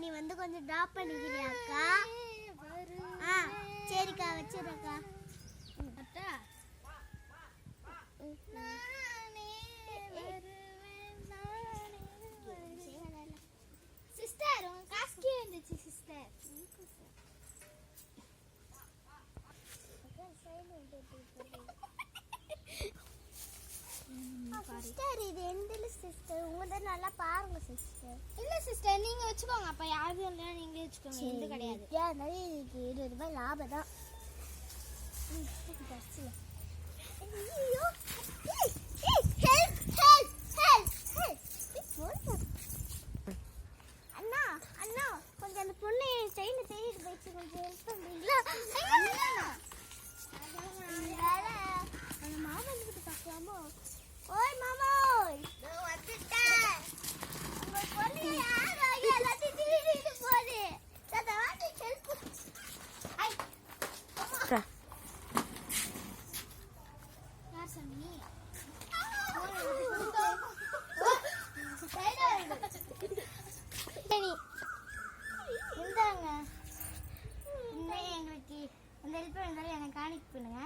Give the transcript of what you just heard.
நீ வந்து கொஞ்சம் ட்ராப் பண்ணிக்கிறியாக்கா? சரிக்கா வச்சிருக்கா. சிஸ்டர் உங்க காசுக்கே வந்துச்சு சிஸ்டர். சிஸ்டர் இது எண்டில் சிஸ்டர் உங்க நல்லா பாருங்க சிஸ்டர். இல்ல சிஸ்டர் நீங்க வச்சுக்கோங்க. அப்ப யாரு இல்ல நீங்களே வச்சுக்கோங்க. எந்த கிடையாது. நிறைய இதுக்கு 20 ரூபாய் லாபம் தான். ஐயோ அண்ணா அண்ணா கொஞ்சம் அந்த பொண்ணு செயின தேடிட்டு போயிடுச்சு. கொஞ்சம் ஹெல்ப் பண்றீங்களா? அந்த மாமா கிட்ட பார்க்கலாமோ? ஓய் மாமா வந்துட்டேன். உங்க பொண்ணு யாரோ எல்லாத்தையும் தேடிட்டு போகுது. வாட்டி ஹெல்ப். ஐ யார் சாமி? இந்தாங்க. இந்த எங்களுக்கு அந்த ஹெல்ப் பண்ணாலும் எனக்கு காணிக் பண்ணுங்க.